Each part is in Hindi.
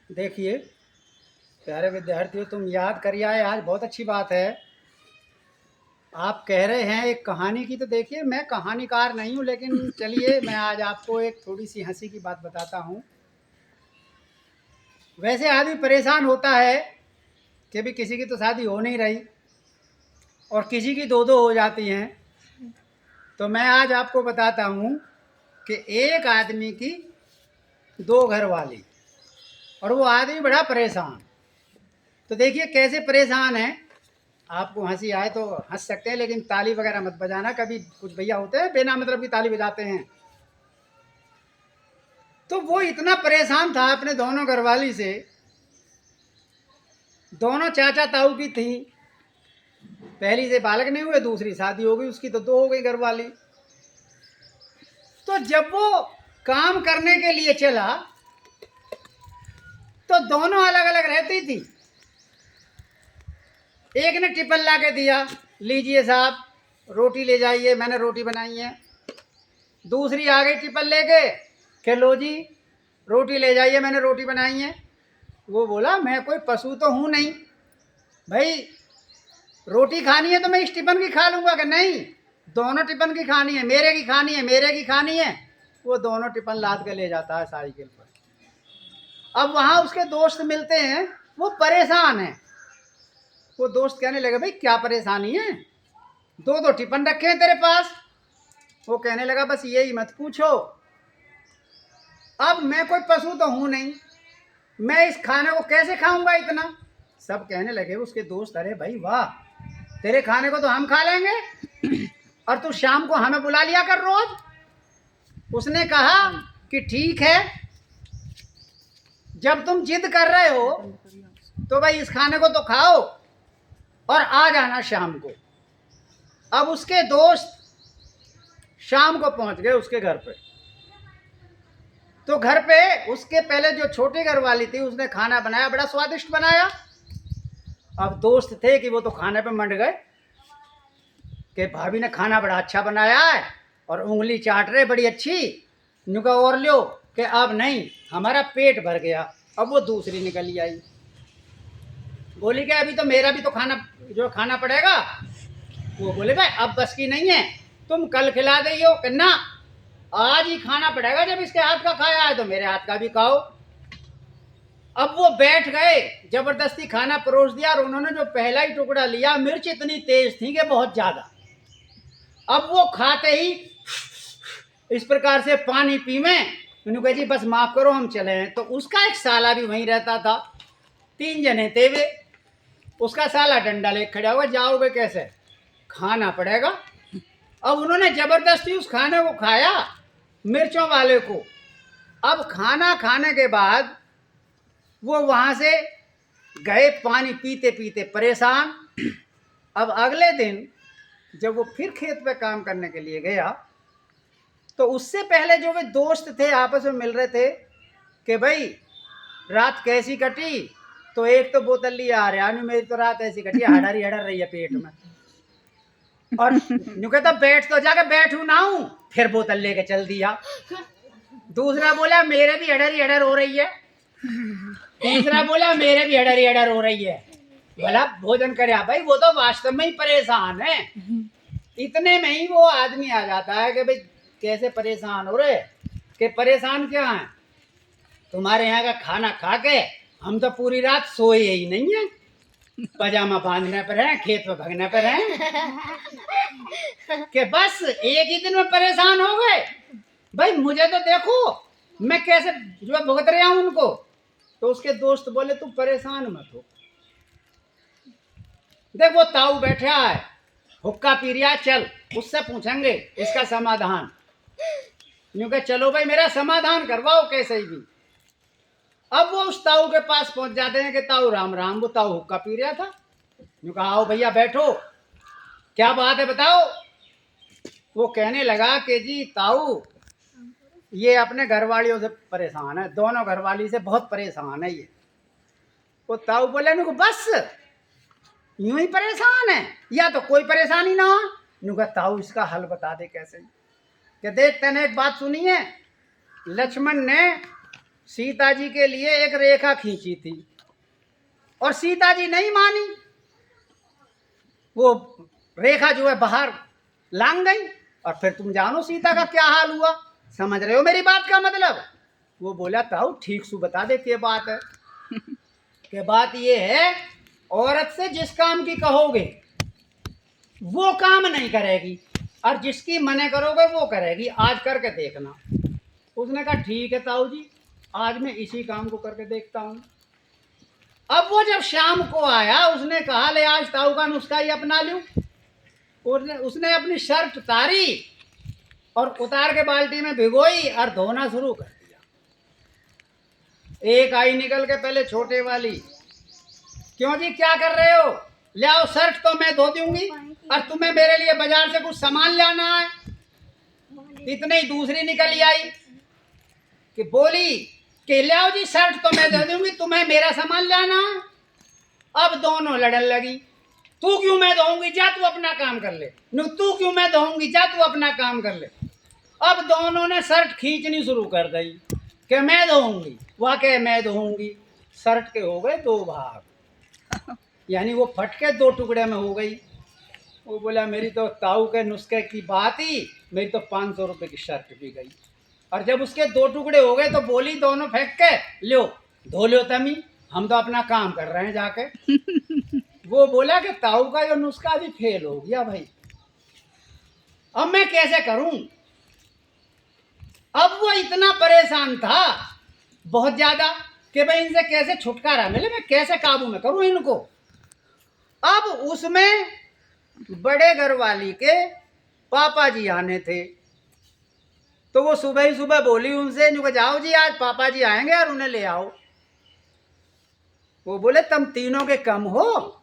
देखिए प्यारे विद्यार्थियों, तुम याद करिए आए, आज बहुत अच्छी बात है। आप कह रहे हैं एक कहानी की, तो देखिए मैं कहानीकार नहीं हूँ, लेकिन चलिए मैं आज आपको एक थोड़ी सी हंसी की बात बताता हूँ। वैसे आदमी परेशान होता है कि भी किसी की तो शादी हो नहीं रही और किसी की दो दो हो जाती हैं। तो मैं आज आपको बताता हूँ कि एक आदमी की दो घर वाली, और वो आदमी बड़ा परेशान। तो देखिए कैसे परेशान है। आपको हंसी आए तो हंस सकते हैं, लेकिन ताली वगैरह मत बजाना। कभी कुछ भैया होते हैं बिना मतलब की ताली बजाते हैं। तो वो इतना परेशान था अपने दोनों घरवाली से। दोनों चाचा ताऊ की थी। पहली से बालक नहीं हुए, दूसरी शादी हो गई, उसकी तो दो हो गई घरवाली। तो जब वो काम करने के लिए चला तो दोनों अलग अलग रहती थी। एक ने टिफिन ला के दिया, लीजिए साहब रोटी ले जाइए, मैंने रोटी बनाई है। दूसरी आ गई टिफिन लेके कि लो जी रोटी ले जाइए, मैंने रोटी बनाई है। वो बोला मैं कोई पशु तो हूँ नहीं भाई, रोटी खानी है तो मैं इस टिफिन की खा लूँगा कि नहीं, दोनों टिफिन की खानी है, मेरे की खानी है, मेरे की खानी है। वो दोनों टिफिन लाद के ले जाता है साइकिल पर। अब वहाँ उसके दोस्त मिलते हैं, वो परेशान है। वो दोस्त कहने लगे भाई क्या परेशानी है, दो दो टिफिन रखे हैं तेरे पास। वो कहने लगा बस यही मत पूछो, अब मैं कोई पशु तो हूँ नहीं, मैं इस खाने को कैसे खाऊंगा इतना। सब कहने लगे उसके दोस्त, अरे भाई वाह, तेरे खाने को तो हम खा लेंगे और तू शाम को हमें बुला लिया कर रोज। उसने कहा कि ठीक है, जब तुम जिद कर रहे हो तो भाई इस खाने को तो खाओ और आ जाना शाम को। अब उसके दोस्त शाम को पहुंच गए उसके घर पे। तो घर पे उसके पहले जो छोटी घर वाली थी उसने खाना बनाया, बड़ा स्वादिष्ट बनाया। अब दोस्त थे कि वो तो खाने पे मंड गए कि भाभी ने खाना बड़ा अच्छा बनाया है, और उंगली चाट रहे बड़ी अच्छी। नुका और लो कि अब नहीं, हमारा पेट भर गया। अब वो दूसरी निकली आई, बोली कि अभी तो मेरा भी तो खाना जो खाना पड़ेगा। वो बोले भाई अब बस की नहीं है, तुम कल खिला गई हो कि ना, आज ही खाना पड़ेगा, जब इसके हाथ का खाया है तो मेरे हाथ का भी खाओ। अब वो बैठ गए, जबरदस्ती खाना परोस दिया, और उन्होंने जो पहला ही टुकड़ा लिया, मिर्च इतनी तेज थी कि बहुत ज्यादा। अब वो खाते ही इस प्रकार से पानी पीवे। उन्होंने कहा जी बस माफ करो हम चले हैं। तो उसका एक साला भी वहीं रहता था, तीन जने थे वे। उसका साला डंडा ले खड़ा हुआ, जाओगे कैसे, खाना पड़ेगा। अब उन्होंने जबरदस्ती उस खाने को खाया, मिर्चों वाले को। अब खाना खाने के बाद वो वहां से गए, पानी पीते पीते परेशान। अब अगले दिन जब वो फिर खेत पे काम करने के लिए गया, तो उससे पहले जो वे दोस्त थे आपस में मिल रहे थे कि भाई रात कैसी कटी। तो एक तो बोतल लिया आ रहा, मेरी तो रात ऐसी कटी हडर हडर रही है पेट में। और यूं कहता बैठ तो जाके बैठू ना हूं, फिर बोतल लेके चल दिया। दूसरा बोला मेरे भी हडर हडर हो रही है। तीसरा बोला मेरे भी हडर हडर हो रही है। बोला भोजन करे भाई, वो तो वास्तव में ही परेशान है। इतने में ही वो आदमी आ जाता है कि भाई कैसे परेशान हो रहे, कि परेशान क्या है, तुम्हारे यहाँ का खाना खा के हम तो पूरी रात सोए ही नहीं है, पजामा बांधने पर है, खेत में भगने पर है, कि बस एक ही दिन में परेशान हो गए। भाई मुझे तो देखो मैं कैसे जो भुगत रहा हूं उनको। तो उसके दोस्त बोले तू परेशान मत हो, देख वो ताऊ बैठा है, हुक्का पी रहा, चल उससे पूछेंगे इसका समाधान। यूं कह चलो भाई मेरा समाधान करवाओ कैसे भी। अब वो उस ताऊ के पास पहुंच जाते हैं कि ताऊ राम राम। वो ताऊ हुक्का पी रहा था। यूं कहा आओ भैया बैठो, क्या बात है बताओ। वो कहने लगा कि जी ताऊ ये अपने घरवालियों से परेशान है, दोनों घरवाली से बहुत परेशान है ये। वो ताऊ बोले नुको बस यूं ही परेशान है, या तो कोई परेशानी ना हो। नुका ताऊ इसका हल बता दे कैसे। कि देख तने एक बात सुनी है, लक्ष्मण ने सीता जी के लिए एक रेखा खींची थी और सीता जी नहीं मानी। वो रेखा जो है बाहर लांग गई और फिर तुम जानो सीता का क्या हाल हुआ। समझ रहे हो मेरी बात का मतलब? वो बोला ताऊ ठीक सु बता दे क्या बात है। कि बात ये है, औरत से जिस काम की कहोगे वो काम नहीं करेगी और जिसकी मने करोगे वो करेगी। आज करके देखना। उसने कहा ठीक है ताऊ जी, आज मैं इसी काम को करके देखता हूँ। अब वो जब शाम को आया उसने कहा ले आज ताऊ का नुस्खा ही अपना लूं। उसने अपनी शर्ट उतारी और उतार के बाल्टी में भिगोई और धोना शुरू कर दिया। एक आई निकल के पहले छोटे वाली, क्यों जी क्या कर रहे हो? ले आओ शर्ट तो मैं धो दूंगी और तुम्हें मेरे लिए बाजार से कुछ सामान लाना है। इतने ही दूसरी निकल आई कि बोली कि ले आओ जी शर्ट तो मैं धो दूंगी, तुम्हें मेरा सामान लाना है। अब दोनों लड़न लगी, तू क्यों मैं धोऊंगी, जा तू अपना काम कर ले। तू क्यों मैं धोऊंगी, जा तू अपना काम कर ले। अब दोनों ने शर्ट खींचनी शुरू कर दी कि मैं धोऊंगी, वाकई मैं धोऊंगी। शर्ट के हो गए दो भाग, यानी वो फट के दो टुकड़े में हो गई। वो बोला मेरी तो ताऊ के नुस्खे की बात ही, मेरी तो 500 रुपये की शर्ट भी गई। और जब उसके दो टुकड़े हो गए तो बोली दोनों फेंक के लो धो लो तमी, हम तो अपना काम कर रहे हैं जाके। वो बोला कि ताऊ का ये नुस्खा भी फेल हो गया भाई, अब मैं कैसे करूं। अब वो इतना परेशान था बहुत ज्यादा कि भाई इनसे कैसे छुटकारा मिले, मैं कैसे काबू में करूं इनको। अब उसमें बड़े घर वाली के पापा जी आने थे, तो वो सुबह ही सुबह बोली उनसे, जाओ जी आज पापा जी आएंगे और उन्हें ले आओ। वो बोले तुम तीनों के कम हो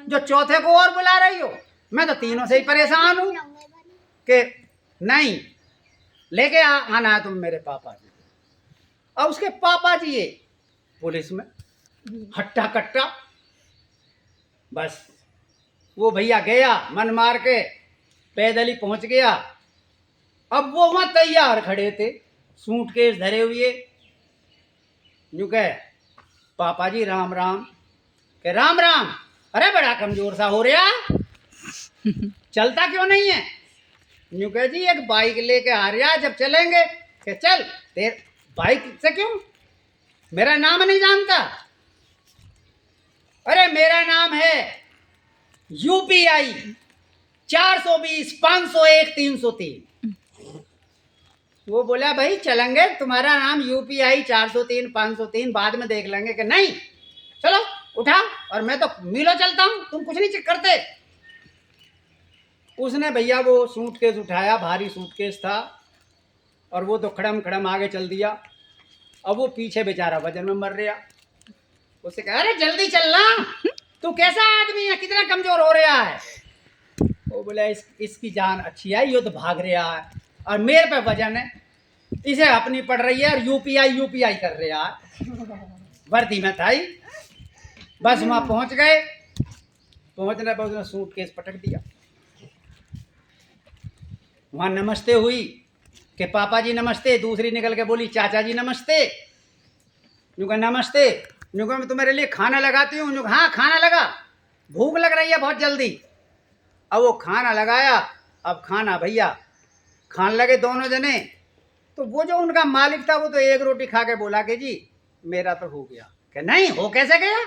जो चौथे को और बुला रही हो, मैं तो तीनों से ही परेशान हूं कि नहीं लेके आना है तुम मेरे पापा जी। और उसके पापा जी ये पुलिस में हट्टा कट्टा। बस वो भैया गया मन मार के, पैदल ही पहुंच गया। अब वो वहां तैयार खड़े थे सूटकेस धरे हुए। यूं कहे पापा जी राम राम। के राम राम, अरे बड़ा कमजोर सा हो रहा, चलता क्यों नहीं है? यूं कहे जी एक बाइक लेके आ रहा, जब चलेंगे। के चल तेरे बाइक से क्यों, मेरा नाम नहीं जानता? अरे मेरा नाम है UPI 420 501 303। वो बोला भाई चलेंगे, तुम्हारा नाम UPI 403 503 बाद में देख लेंगे। कि नहीं चलो उठा, और मैं तो मीलों चलता हूं, तुम कुछ नहीं चेक करते। उसने भैया वो सूटकेस उठाया, भारी सूटकेस था, और वो तो खड़म खड़म आगे चल दिया। अब वो पीछे बेचारा वजन में मर रहा। उससे कहा अरे जल्दी चलना, तू कैसा आदमी है, कितना कमजोर हो रहा है। वो बोला इसकी जान अच्छी है, ये तो भाग रहा है और मेरे पे वजन है, इसे अपनी पड़ रही है और UPI कर रहा है। वर्दी में था ही। बस वहां पहुंच गए, पहुंचने पर उसने सूटकेस पटक दिया। वहां नमस्ते हुई कि पापा जी नमस्ते, दूसरी निकल के बोली चाचा जी नमस्ते। यूं कहा नमस्ते, यूं कहा मैं तुम्हारे लिए खाना लगाती हूँ। यूं हाँ खाना लगा, भूख लग रही है बहुत जल्दी। अब वो खाना लगाया, अब खाना भैया खान लगे दोनों जने। तो वो जो उनका मालिक था वो तो एक रोटी खा के बोला कि जी मेरा तो हो गया। कि नहीं हो कैसे गया,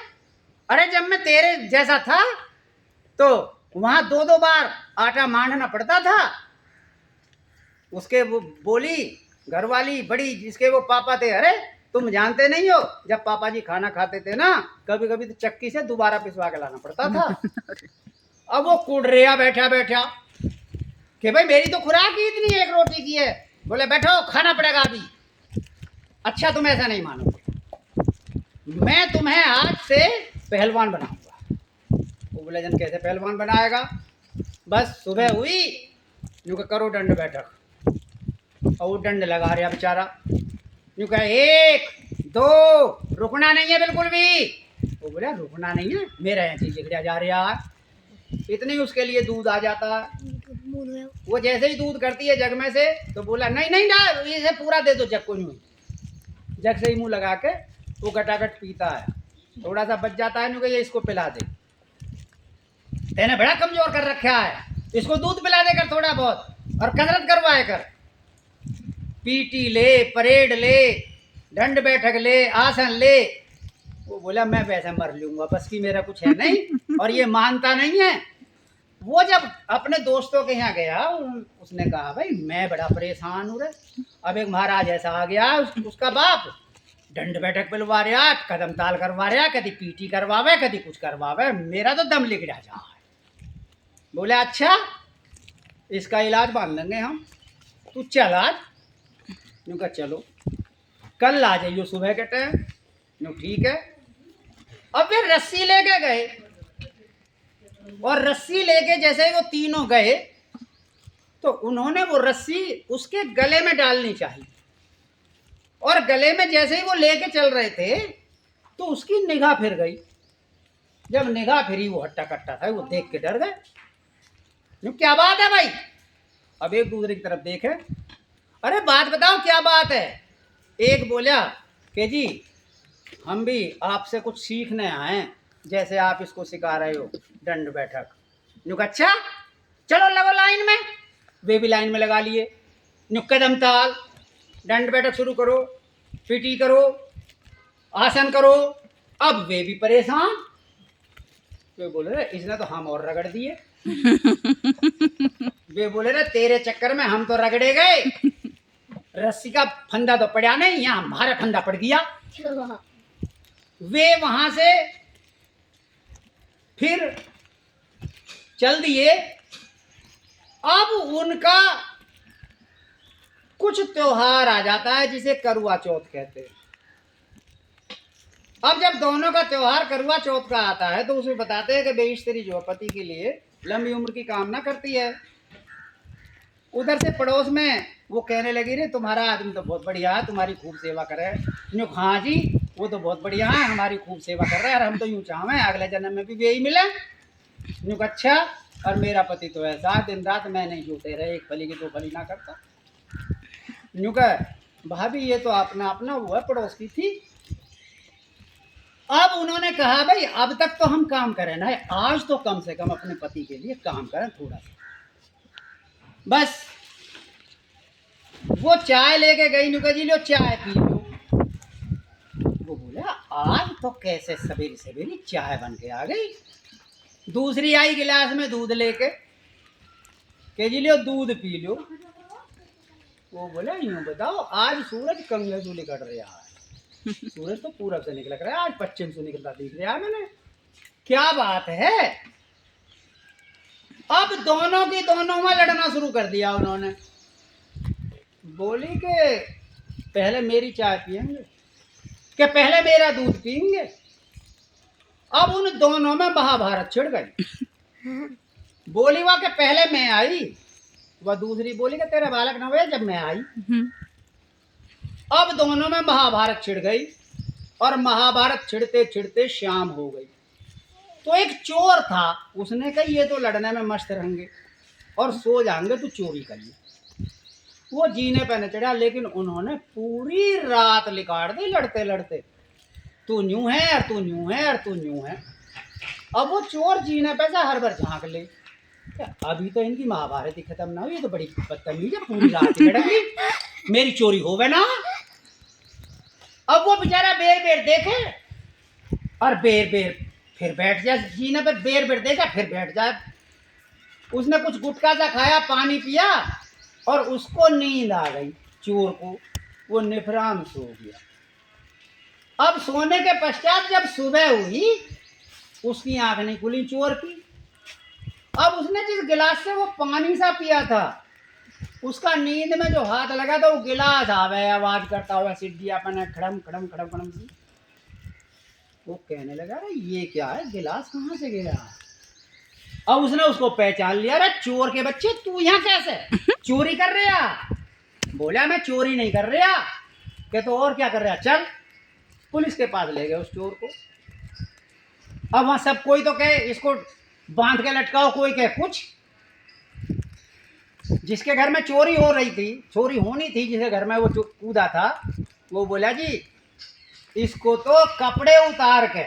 अरे जब मैं तेरे जैसा था तो वहां 2-2 बार आटा मांडना पड़ता था। उसके वो बोली घरवाली बड़ी जिसके वो पापा थे, अरे तुम जानते नहीं हो जब पापा जी खाना खाते थे ना, कभी कभी तो चक्की से दोबारा पिसवा के लाना पड़ता था। अब वो कूद रहा बैठा बैठा कि भाई मेरी तो खुराक ही इतनी एक रोटी की है। बोले बैठो खाना पड़ेगा अभी। अच्छा तुम ऐसा नहीं मानोगे, मैं तुम्हें आज से पहलवान बनाऊंगा। वो बोले जन कैसे पहलवान बनाएगा? बस सुबह हुई, यूं करो दंड बैठक, और वो दंड लगा रहा बेचारा। यूं कहे 1 2 रुकना नहीं है बिल्कुल भी। वो बोला रुकना नहीं है, मेरा यहाँ चीज गिरा जा रहा है। इतनी उसके लिए दूध आ जाता है। वो जैसे ही दूध करती है जग में से तो बोला नहीं नहीं ना, इसे पूरा दे दो जग को। यूं जग से ही मुंह लगा के वो गटागट पीता है, थोड़ा सा बच जाता है, ये इसको पिला दे, तेने बड़ा कमजोर कर रखा है, इसको दूध पिला दे कर थोड़ा बहुत और कसरत करवाए कर, पीटी ले, परेड ले, दंड बैठक ले, आसन ले। वो बोला मैं वैसे मर लूंगा, बस की मेरा कुछ है नहीं, और ये मानता नहीं है। वो जब अपने दोस्तों के यहाँ गया, उसने कहा भाई मैं बड़ा परेशान हूँ रे, अब एक महाराज ऐसा आ गया, उसका बाप दंड बैठक पिलवा रहा, कदम ताल करवा रहा, कभी पीटी करवावे, कभी कुछ करवावे, मेरा तो दम लिख जा है। बोले अच्छा इसका इलाज बांध लेंगे हम, तू चल आज। यूँ कहा चलो कल आ जाइयो सुबह के टाइम। यूँ ठीक है। अब फिर रस्सी लेके गए, और रस्सी लेके जैसे ही वो तीनों गए तो उन्होंने वो रस्सी उसके गले में डालनी चाहिए, और गले में जैसे ही वो लेके चल रहे थे तो उसकी निगाह फिर गई। जब निगाह फिरी वो हट्टा कट्टा था, वो देख के डर गए। क्या बात है भाई? अब एक दूसरे की तरफ देखे, अरे बात बताओ क्या बात है? एक बोला कि जी हम भी आपसे कुछ सीखने आए हैं, जैसे आप इसको सिखा रहे हो दंड बैठक। नुक अच्छा चलो लगो लाइन में। वे भी लाइन में लगा लिए। नुक कदम ताल, दंड बैठक शुरू करो, पीटी करो, आसन करो। अब वे भी परेशान, वे बोले रहे इसने तो हम और रगड़ दिए। वे बोले रहे तेरे चक्कर में हम तो रगड़े गए, रस्सी का फंदा तो पड़ा नहीं, यहाँ हमारा फंदा पड़ गया। वे वहां से फिर चल दिए। अब उनका कुछ त्योहार आ जाता है जिसे करवा चौथ कहते हैं। अब जब दोनों का त्योहार करवा चौथ का आता है तो उसमें बताते हैं कि बेइश्तरी जो पति के लिए लंबी उम्र की कामना करती है। उधर से पड़ोस में वो कहने लगी रे तुम्हारा आदमी तो बहुत बढ़िया है, तुम्हारी खूब सेवा करे। न्यू हाँ जी वो तो बहुत बढ़िया है, हमारी खूब सेवा कर रहा है, और हम तो यूँ चाहें अगले जन्म में भी यही मिले। न्यू अच्छा और मेरा पति तो ऐसा दिन रात मैं नहीं जूते रहे, एक फली की दो फली ना करता। न्यू कह भाभी ये तो अपना अपना वो है, पड़ोस की थी। अब उन्होंने कहा भाई अब तक तो हम काम करें ना, आज तो कम से कम अपने पति के लिए काम करें थोड़ा सा। बस वो चाय लेके गई, नुका जी लो चाय पी लो। वो बोला आज तो कैसे सवेरे सवेरे चाय बन के आ गई। दूसरी आई गिलास में दूध लेके, के जी लो दूध पी लो। वो बोला यूं बताओ आज सूरज कंगे से निकल रहा है, सूरज तो पूरब से निकल रहा है, आज पश्चिम से निकलता दिख रहा है मैंने, क्या बात है। अब दोनों की दोनों में लड़ना शुरू कर दिया उन्होंने। बोली कि पहले मेरी चाय पियेंगे कि पहले मेरा दूध पियेंगे। अब उन दोनों में महाभारत छिड़ गई। बोली वह कि पहले मैं आई, वह दूसरी बोली कि तेरा बालक न हुए जब मैं आई। अब दोनों में महाभारत छिड़ गई, और महाभारत छिड़ते छिड़ते शाम हो गई। तो एक चोर था, उसने कहा ये तो लड़ने में मस्त रहेंगे और सो जाएंगे तो चोरी करिए। वो जीने पे न चढ़ा, लेकिन उन्होंने पूरी रात लिकाड़ दी लड़ते लड़ते, तू न्यू है और तू न्यू है और तू न्यू है। अब वो चोर जीने पे से हर बार झांक ले, अभी तो इनकी महाभारत ही खत्म ना हुई, ये तो बड़ी बदतमीज है, पूरी रात लड़ेगी, मेरी चोरी हो गई ना। अब वो बेचारा बेर बेर देखे और बेर बेर फिर बैठ जाए जीने पे, बेर बेर देखा फिर बैठ जाए। उसने कुछ गुटखा सा खाया, पानी पिया, और उसको नींद आ गई चोर को, वो निफरान सो गया। अब सोने के पश्चात जब सुबह हुई उसकी आंख नहीं खुली चोर की। अब उसने जिस गिलास से वो पानी सा पिया था, उसका नींद में जो हाथ लगा तो वो गिलास आवे आवाज करता हुआ सीढ़ी अपने खड़म खड़म खड़म खड़म सी। वो कहने लगा अरे ये क्या है, गिलास कहाँ से गया। अब उसने उसको पहचान लिया, अरे चोर के बच्चे तू यहाँ कैसे चोरी कर रहा। बोला मैं चोरी नहीं कर रहा। कि तो और क्या कर रहा, चल। पुलिस के पास ले गए उस चोर को। अब वहां सब कोई तो कहे इसको बांध के लटकाओ, कोई कहे कुछ। जिसके घर में चोरी हो रही थी, चोरी होनी थी, जिसके घर में वो कूदा था, वो बोला जी इसको तो कपड़े उतार के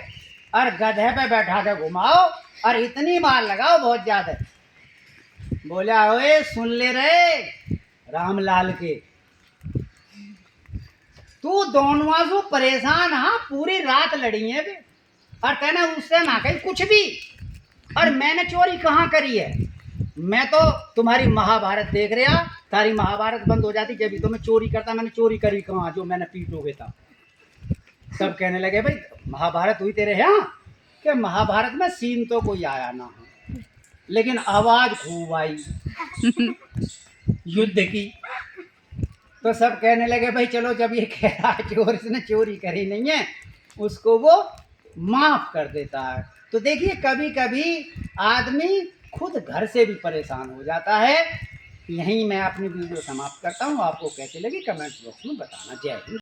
और गधे पे बैठा के घुमाओ और इतनी मार लगाओ बहुत ज्यादा। बोला ओए सुन ले रे रामलाल के, तू दोनों से परेशान हाँ पूरी रात लड़ी है बे, और तेने उससे ना कही कुछ भी। और मैंने चोरी कहाँ करी है? मैं तो तुम्हारी महाभारत देख रहा, तारी महाभारत बंद हो जाती जब तो मैं चोरी करता। मैंने चोरी करी कहाँ जो मैंने पीटोगे था? सब कहने लगे भाई महाभारत हुई तेरे यहाँ कि महाभारत में सीन तो कोई आया ना हो, लेकिन आवाज खूब आई युद्ध की। तो सब कहने लगे भाई चलो जब ये कह रहा है चोर इसने चोरी करी नहीं है उसको वो माफ कर देता है। तो देखिए कभी कभी आदमी खुद घर से भी परेशान हो जाता है। यहीं मैं अपनी वीडियो समाप्त करता हूँ। आपको कैसे लगी कमेंट बॉक्स में बताना। जय हिंद।